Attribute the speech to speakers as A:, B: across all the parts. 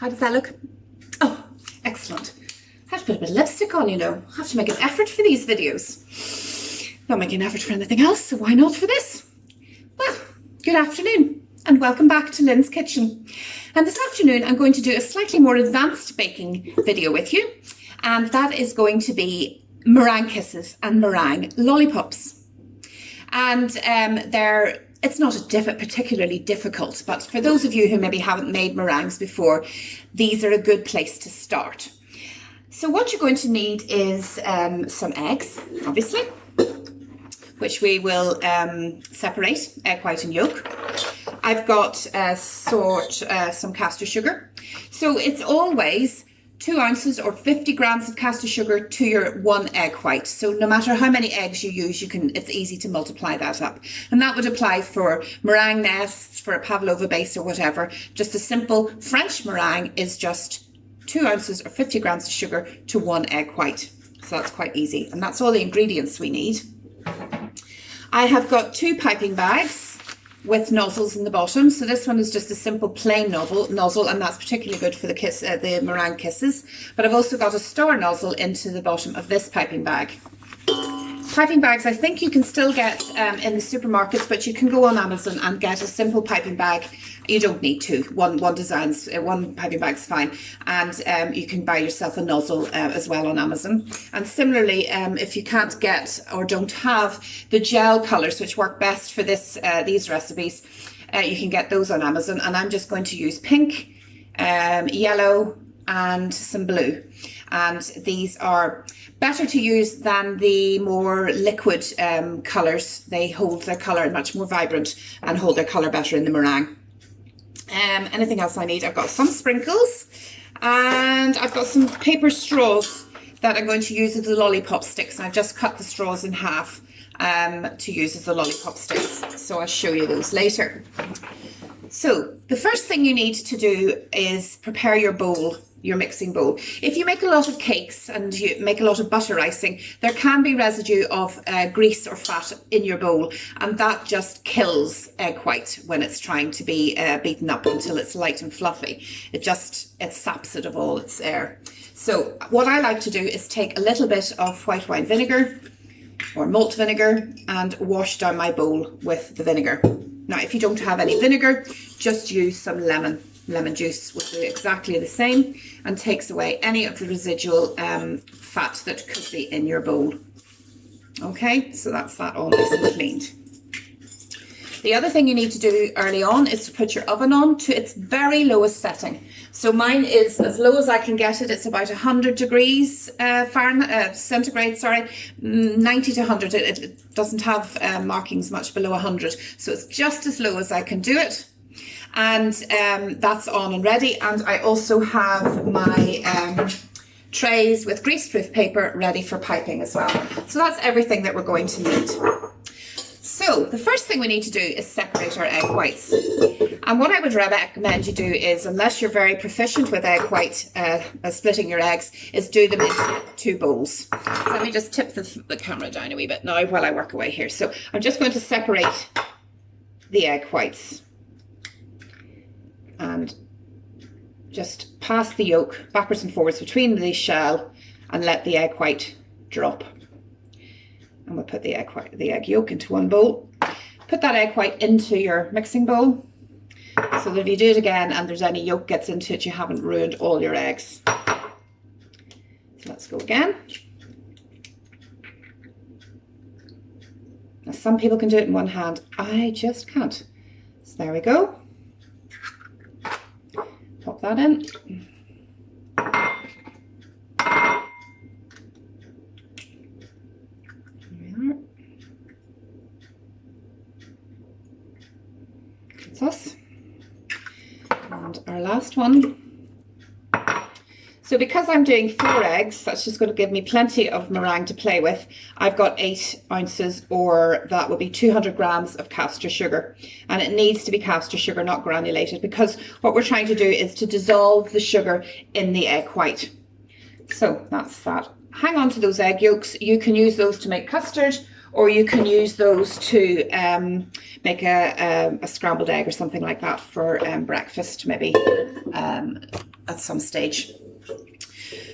A: How does that look? Oh, excellent. I have to put a bit of lipstick on, you know. I have to make an effort for these videos. Not making an effort for anything else, so why not for this? Well, good afternoon and welcome back to Lynn's Kitchen. And this afternoon I'm going to do a slightly more advanced baking video with you. And that is going to be meringue kisses and meringue lollipops. And it's not particularly difficult, but for those of you who maybe haven't made meringues before, these are a good place to start. So what you're going to need is some eggs, obviously, which we will separate, egg white and yolk. I've got some castor sugar. So it's always 2 ounces or 50 grams of castor sugar to your 1 egg white. So no matter how many eggs you use, it's easy to multiply that up. And that would apply for meringue nests, for a pavlova base or whatever. Just a simple French meringue is just 2 ounces or 50 grams of sugar to 1 egg white. So that's quite easy. And that's all the ingredients we need. I have got 2 piping bags with nozzles in the bottom. So this one is just a simple plain nozzle, and that's particularly good for the meringue kisses. But I've also got a star nozzle into the bottom of this piping bag. Piping bags I think you can still get in the supermarkets, but you can go on Amazon and get a simple piping bag. You don't need 2. One piping bag's fine. And you can buy yourself a nozzle as well on Amazon. And similarly, if you can't get or don't have the gel colours which work best for these recipes, you can get those on Amazon. And I'm just going to use pink, yellow and some blue. And these are better to use than the more liquid colours. They hold their colour much more vibrant and hold their colour better in the meringue. Anything else I need? I've got some sprinkles and I've got some paper straws that I'm going to use as the lollipop sticks. And I've just cut the straws in half to use as the lollipop sticks. So I'll show you those later. So the first thing you need to do is prepare your bowl, your mixing bowl. If you make a lot of cakes and you make a lot of butter icing, there can be residue of grease or fat in your bowl, and that just kills egg white when it's trying to be beaten up until it's light and fluffy. It saps it of all its air. So what I like to do is take a little bit of white wine vinegar or malt vinegar and wash down my bowl with the vinegar. Now, if you don't have any vinegar, just use some lemon juice, will do exactly the same and takes away any of the residual fat that could be in your bowl. Okay, so that's that all nice and cleaned. The other thing you need to do early on is to put your oven on to its very lowest setting. So mine is as low as I can get it. It's about 100 degrees centigrade, 90 to 100. It doesn't have markings much below 100. So it's just as low as I can do it. And that's on and ready. And I also have my trays with greaseproof paper ready for piping as well. So that's everything that we're going to need. So the first thing we need to do is separate our egg whites. And what I would recommend you do is, unless you're very proficient with egg white, splitting your eggs, is do them into 2 bowls. So let me just tip the camera down a wee bit now while I work away here. So I'm just going to separate the egg whites and just pass the yolk backwards and forwards between the shell and let the egg white drop. And we'll put the egg yolk into one bowl. Put that egg white into your mixing bowl so that if you do it again and there's any yolk gets into it, you haven't ruined all your eggs. So let's go again. Now, some people can do it in one hand. I just can't. So there we go. Pop that in. Us. And our last one. So because I'm doing 4 eggs, that's just going to give me plenty of meringue to play with. I've got 8 ounces, or that would be 200 grams of castor sugar. And it needs to be castor sugar, not granulated, because what we're trying to do is to dissolve the sugar in the egg white. So that's that. Hang on to those egg yolks. You can use those to make custard, or you can use those to make a scrambled egg or something like that for breakfast, maybe at some stage.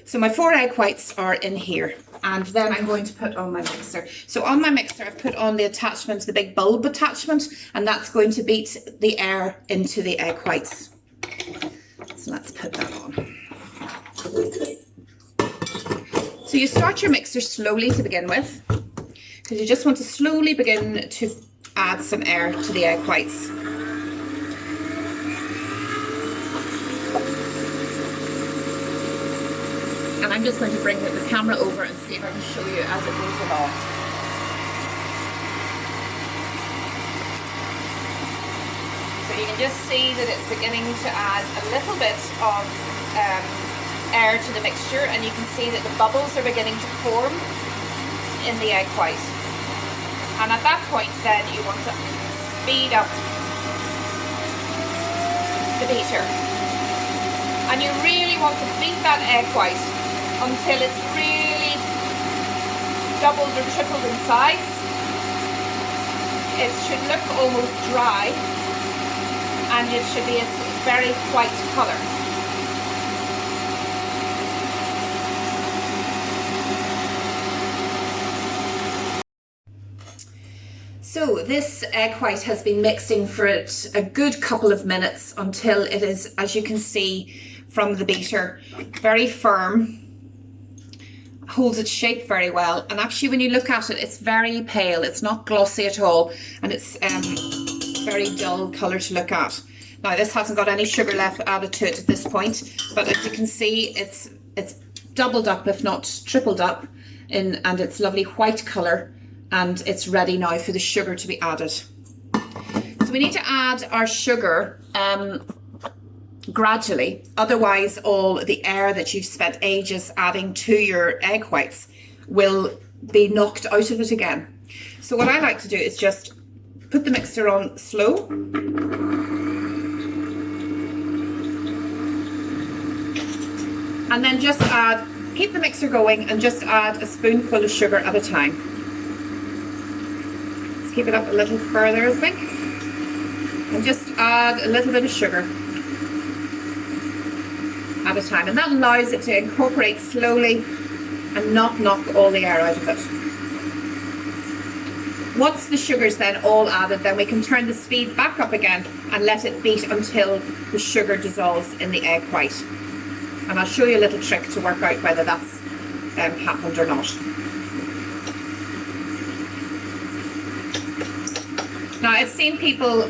A: So my 4 egg whites are in here, and then I'm going to put on my mixer. So on my mixer, I've put on the attachment, the big bulb attachment, and that's going to beat the air into the egg whites. So let's put that on. So you start your mixer slowly to begin with, because you just want to slowly begin to add some air to the egg whites. And I'm just going to bring the camera over and see if I can show you as it goes along. So you can just see that it's beginning to add a little bit of air to the mixture, and you can see that the bubbles are beginning to form in the egg white. And at that point then you want to speed up the beater. And you really want to beat that egg white until it's really doubled or tripled in size. It should look almost dry, and it should be a very white colour. So this egg white has been mixing for it a good couple of minutes until it is, as you can see from the beater, very firm, holds its shape very well, and actually when you look at it, it's very pale, it's not glossy at all, and it's very dull colour to look at. Now this hasn't got any sugar left added to it at this point, but as you can see it's doubled up if not tripled up and it's lovely white colour, and it's ready now for the sugar to be added. So we need to add our sugar gradually, otherwise all the air that you've spent ages adding to your egg whites will be knocked out of it again. So what I like to do is just put the mixer on slow, and then just keep the mixer going and just add a spoonful of sugar at a time. Let's keep it up a little further, I think, and just add a little bit of sugar at a time, and that allows it to incorporate slowly and not knock all the air out of it. Once the sugar's then all added, then we can turn the speed back up again and let it beat until the sugar dissolves in the egg white. And I'll show you a little trick to work out whether that's happened or not. Now I've seen people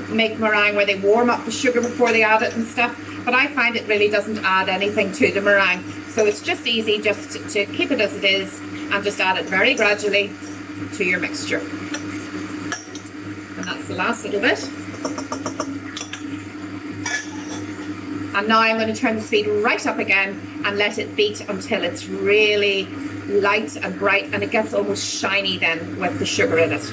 A: make meringue where they warm up the sugar before they add it and stuff, but I find it really doesn't add anything to the meringue. So it's just easy just to keep it as it is and just add it very gradually to your mixture. And that's the last little bit. And now I'm going to turn the speed right up again and let it beat until it's really light and bright, and it gets almost shiny then with the sugar in it.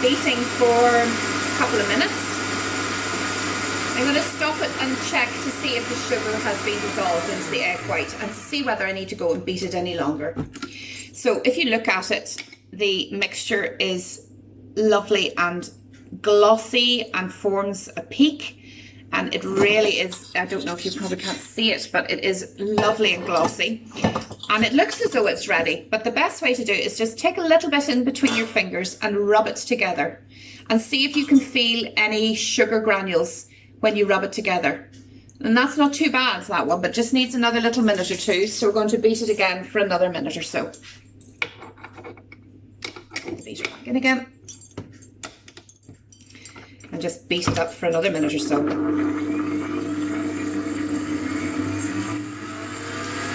A: Beating for a couple of minutes. I'm going to stop it and check to see if the sugar has been dissolved into the egg white and to see whether I need to go and beat it any longer. So if you look at it, the mixture is lovely and glossy and forms a peak, and it really is, I don't know if you probably can't see it, but it is lovely and glossy. And it looks as though it's ready, but the best way to do it is just take a little bit in between your fingers and rub it together and see if you can feel any sugar granules when you rub it together. And that's not too bad, that one, but just needs another little minute or two. So we're going to beat it again for another minute or so. Beat it back in again. And just beat it up for another minute or so.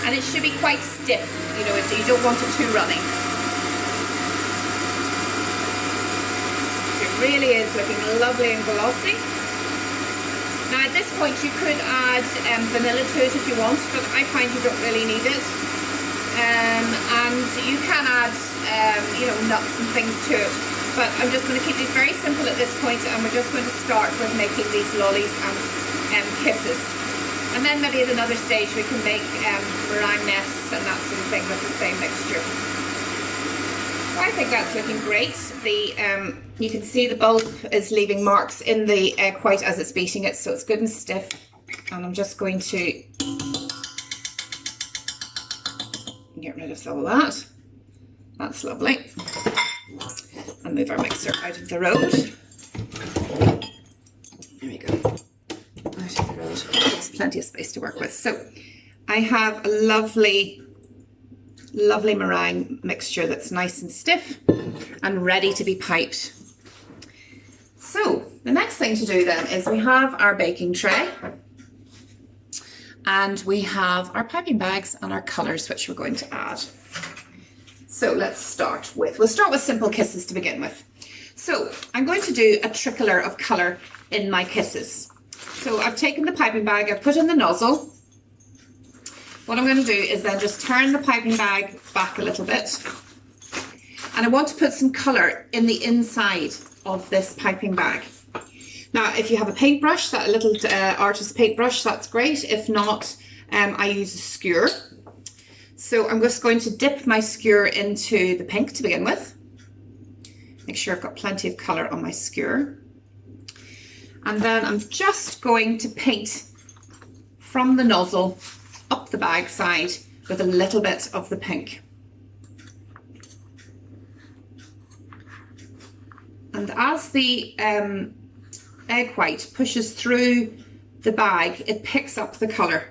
A: And it should be quite stiff, you know, you don't want it too runny. It really is looking lovely and glossy. Now at this point you could add vanilla to it if you want, but I find you don't really need it. And you can add, you know, nuts and things to it. But I'm just going to keep these very simple at this point, and we're just going to start with making these lollies and kisses. And then maybe at another stage we can make meringue nests and that sort of thing with the same mixture. So I think that's looking great. You can see the bulb is leaving marks in the egg white as it's beating it, so it's good and stiff. And I'm just going to get rid of all that. That's lovely. And move our mixer out of the road. There we go. Out of the road. There's plenty of space to work with. So I have a lovely meringue mixture that's nice and stiff and ready to be piped. So the next thing to do then is we have our baking tray and we have our piping bags and our colours which we're going to add. So we'll start with Simple Kisses to begin with. So I'm going to do a trickler of colour in my kisses. So I've taken the piping bag, I've put in the nozzle. What I'm going to do is then just turn the piping bag back a little bit. And I want to put some colour in the inside of this piping bag. Now, if you have a paintbrush, that little artist paintbrush, that's great. If not, I use a skewer. So I'm just going to dip my skewer into the pink to begin with. Make sure I've got plenty of colour on my skewer. And then I'm just going to paint from the nozzle up the bag side with a little bit of the pink. And as the egg white pushes through the bag, it picks up the colour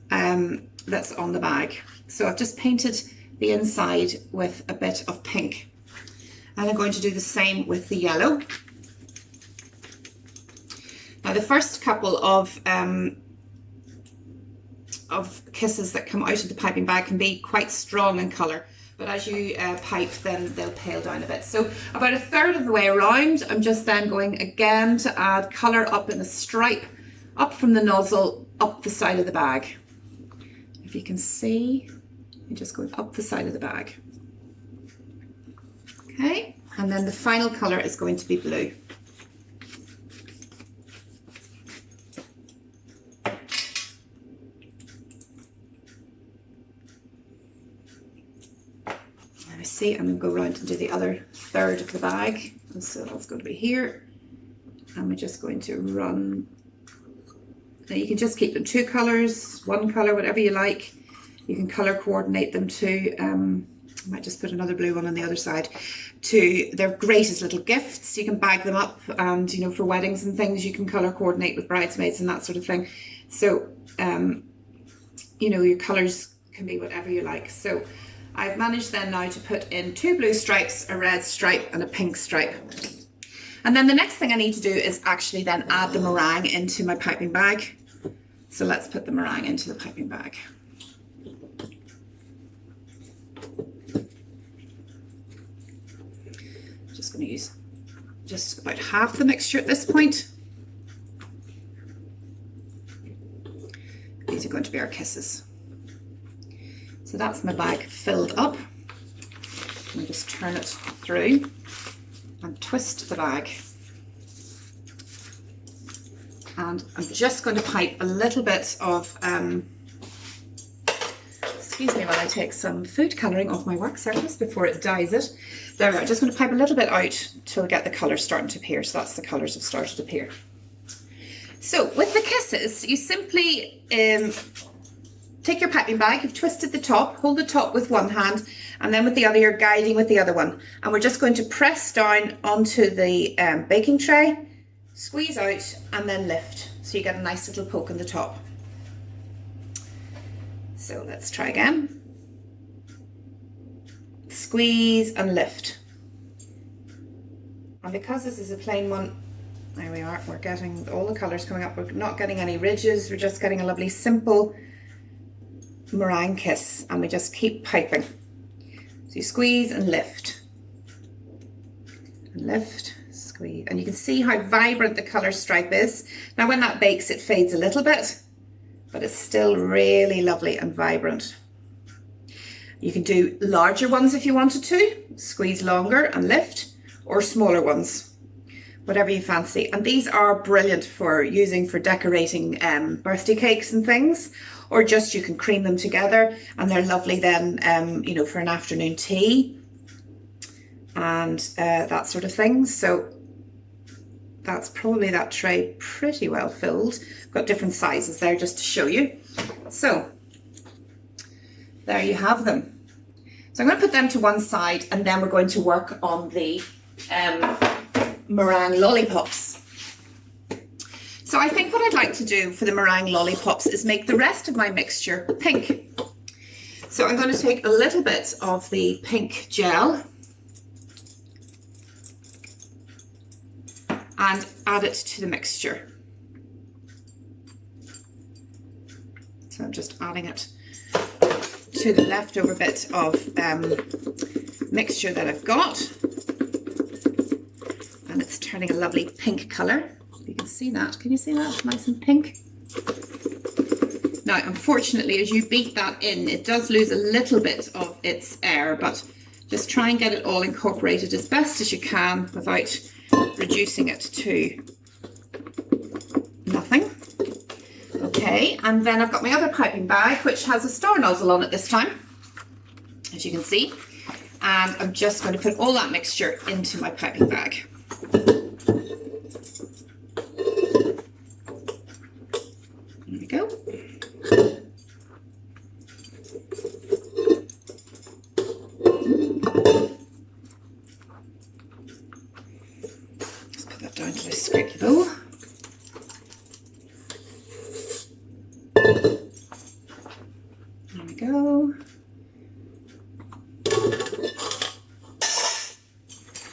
A: that's on the bag. So I've just painted the inside with a bit of pink. And I'm going to do the same with the yellow. Now the first couple of kisses that come out of the piping bag can be quite strong in colour, but as you pipe then they'll pale down a bit. So about a third of the way around, I'm just then going again to add colour up in a stripe, up from the nozzle, up the side of the bag. If you can see, you're just going up the side of the bag. Okay, and then the final colour is going to be blue. See, I'm going to go around and do the other third of the bag, and so that's going to be here, and we're just going to run. Now you can just keep them two colours, one colour, whatever you like. You can colour coordinate them too. I might just put another blue one on the other side. They're great as little gifts. You can bag them up, and you know, for weddings and things, you can colour coordinate with bridesmaids and that sort of thing. So you know, your colours can be whatever you like. So I've managed then now to put in two blue stripes, a red stripe and a pink stripe. And then the next thing I need to do is actually then add the meringue into my piping bag. So let's put the meringue into the piping bag. Just going to use just about half the mixture at this point. These are going to be our kisses. So that's my bag filled up. And just turn it through and twist the bag. And I'm just going to pipe a little bit of, excuse me while I take some food colouring off my work surface before it dyes it. There we are, just going to pipe a little bit out till we get the colours starting to appear. So that's the colours have started to appear. So with the kisses, you simply take your piping bag, you've twisted the top, hold the top with one hand, and then with the other you're guiding with the other one. And we're just going to press down onto the baking tray, squeeze out, and then lift. So you get a nice little poke in the top. So let's try again. Squeeze and lift. And because this is a plain one, there we are, we're getting all the colours coming up. We're not getting any ridges, we're just getting a lovely simple meringue kiss, and we just keep piping. So you squeeze and lift, squeeze, and you can see how vibrant the colour stripe is. Now when that bakes it fades a little bit, but it's still really lovely and vibrant. You can do larger ones if you wanted to, squeeze longer and lift, or smaller ones. whatever you fancy. And these are brilliant for using for decorating birthday cakes and things, or just you can cream them together, and they're lovely then, you know, for an afternoon tea and that sort of thing. So that's probably that tray pretty well filled. Got different sizes there just to show you. So there you have them. So I'm going to put them to one side, and then we're going to work on the meringue lollipops. So I think what I'd like to do for the meringue lollipops is make the rest of my mixture pink. So I'm going to take a little bit of the pink gel and add it to the mixture. So I'm just adding it to the leftover bit of mixture that I've got, and it's turning a lovely pink colour. You can see that. Can you see that? Nice and pink. Now, unfortunately, as you beat that in, it does lose a little bit of its air, but just try and get it all incorporated as best as you can without reducing it to nothing. Okay, and then I've got my other piping bag, which has a star nozzle on it this time, as you can see. And I'm just going to put all that mixture into my piping bag. There we go. Just put that down to this squeaky bowl. There we go.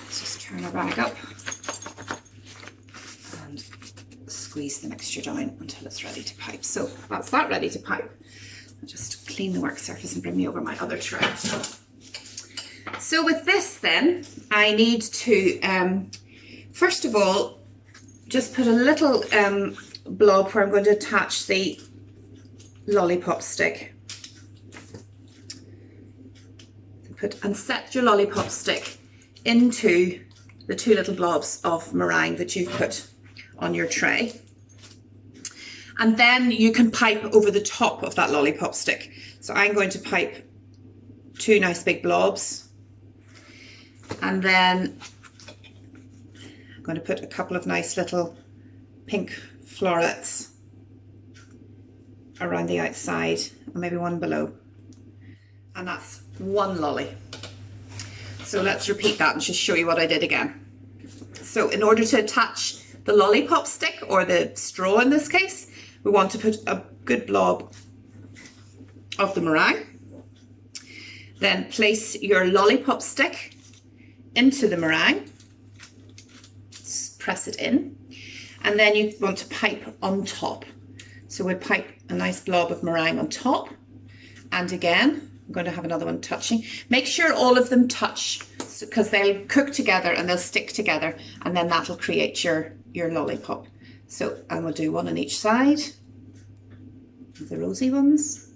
A: Let's just turn our bag up and squeeze the mixture down until it's ready to pipe. So that's that ready to pipe. I'll just clean the work surface and bring me over my other tray. So with this then, I need to, first of all, just put a little blob where I'm going to attach the lollipop stick. And set your lollipop stick into the two little blobs of meringue that you've put on your tray. And then you can pipe over the top of that lollipop stick. So I'm going to pipe two nice big blobs. And then I'm going to put a couple of nice little pink florets around the outside, and maybe one below. And that's one lolly. So let's repeat that and just show you what I did again. So in order to attach the lollipop stick, or the straw in this case, we want to put a good blob of the meringue. Then place your lollipop stick into the meringue, press it in, and then you want to pipe on top. So we pipe a nice blob of meringue on top, and again I'm going to have another one touching. Make sure all of them touch, because they'll cook together and they'll stick together, and then that'll create your lollipop. So I'm going to do one on each side, the rosy ones,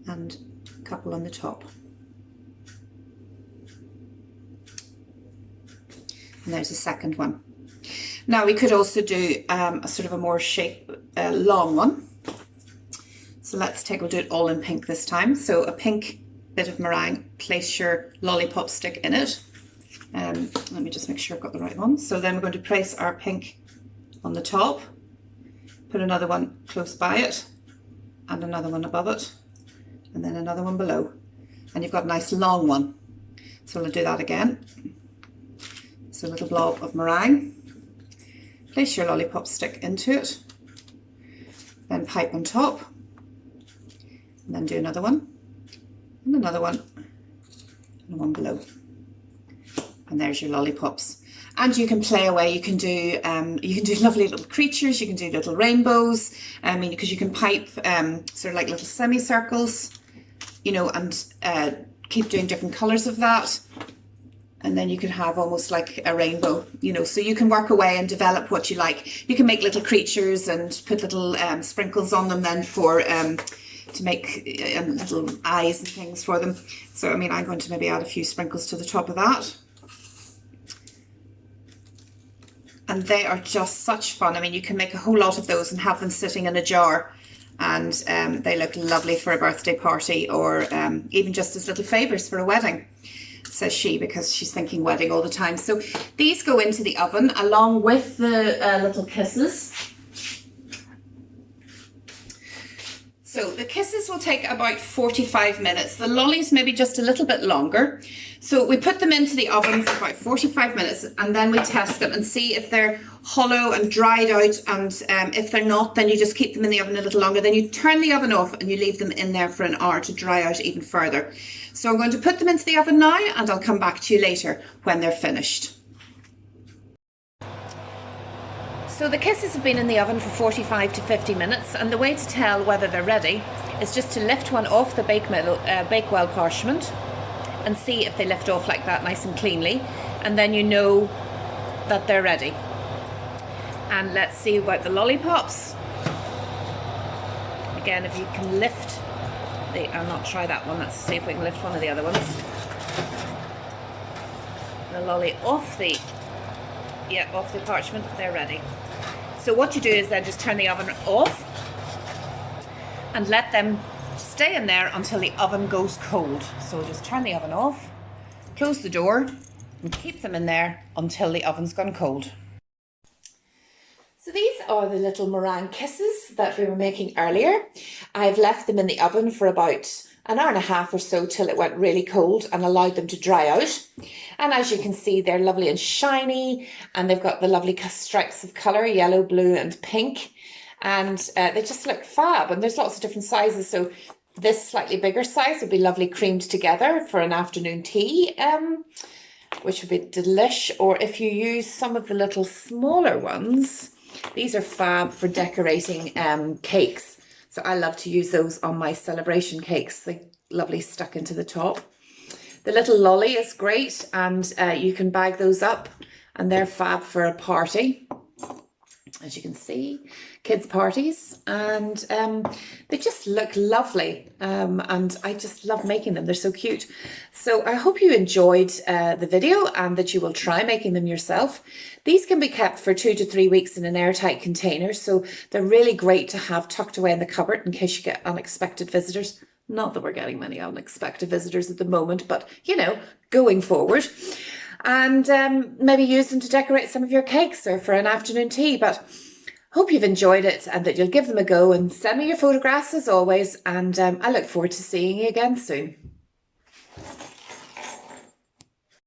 A: and a couple on the top. And there's a second one. Now we could also do a sort of a more long one. So we'll do it all in pink this time. So a pink bit of meringue, place your lollipop stick in it. Let me just make sure I've got the right one. So then we're going to place our pink on the top, put another one close by it, and another one above it, and then another one below. And you've got a nice long one. So we'll do that again. So a little blob of meringue, place your lollipop stick into it, then pipe on top, and then do another one, and another one, and one below. And there's your lollipops. And you can play away. You can do lovely little creatures. You can do little rainbows. I mean, because you can pipe sort of like little semicircles, you know, and keep doing different colours of that. And then you can have almost like a rainbow, you know. So you can work away and develop what you like. You can make little creatures and put little sprinkles on them then for to make little eyes and things for them. So I mean, I'm going to maybe add a few sprinkles to the top of that. And they are just such fun. I mean, you can make a whole lot of those and have them sitting in a jar. And they look lovely for a birthday party, or even just as little favours for a wedding, says she, because she's thinking wedding all the time. So these go into the oven along with the little kisses. So the kisses will take about 45 minutes. The lollies maybe just a little bit longer. So we put them into the oven for about 45 minutes, and then we test them and see if they're hollow and dried out. And if they're not, then you just keep them in the oven a little longer. Then you turn the oven off and you leave them in there for an hour to dry out even further. So I'm going to put them into the oven now, and I'll come back to you later when they're finished. So the kisses have been in the oven for 45 to 50 minutes, and the way to tell whether they're ready is just to lift one off the Bakewell parchment and see if they lift off like that nice and cleanly, and then you know that they're ready. And let's see about the lollipops. Again, if you can lift I'll not try that one, let's see if we can lift one of the other ones. The lolly off the parchment, they're ready. So what you do is then just turn the oven off and let them stay in there until the oven goes cold. So just turn the oven off, close the door, and keep them in there until the oven's gone cold. So these are the little meringue kisses that we were making earlier. I've left them in the oven for about an hour and a half or so till it went really cold and allowed them to dry out. And as you can see, they're lovely and shiny, and they've got the lovely stripes of colour, yellow, blue and pink. And they just look fab, and there's lots of different sizes. So this slightly bigger size would be lovely creamed together for an afternoon tea, which would be delish. Or if you use some of the little smaller ones, these are fab for decorating cakes. So I love to use those on my celebration cakes. They're lovely stuck into the top. The little lolly is great, and you can bag those up, and they're fab for a party. As you can see, kids' parties, and they just look lovely, and I just love making them. They're so cute. So I hope you enjoyed the video, and that you will try making them yourself. These can be kept for 2 to 3 weeks in an airtight container, so they're really great to have tucked away in the cupboard in case you get unexpected visitors. Not that we're getting many unexpected visitors at the moment, but you know, going forward. And maybe use them to decorate some of your cakes or for an afternoon tea. But hope you've enjoyed it and that you'll give them a go, and send me your photographs as always. And I look forward to seeing you again soon.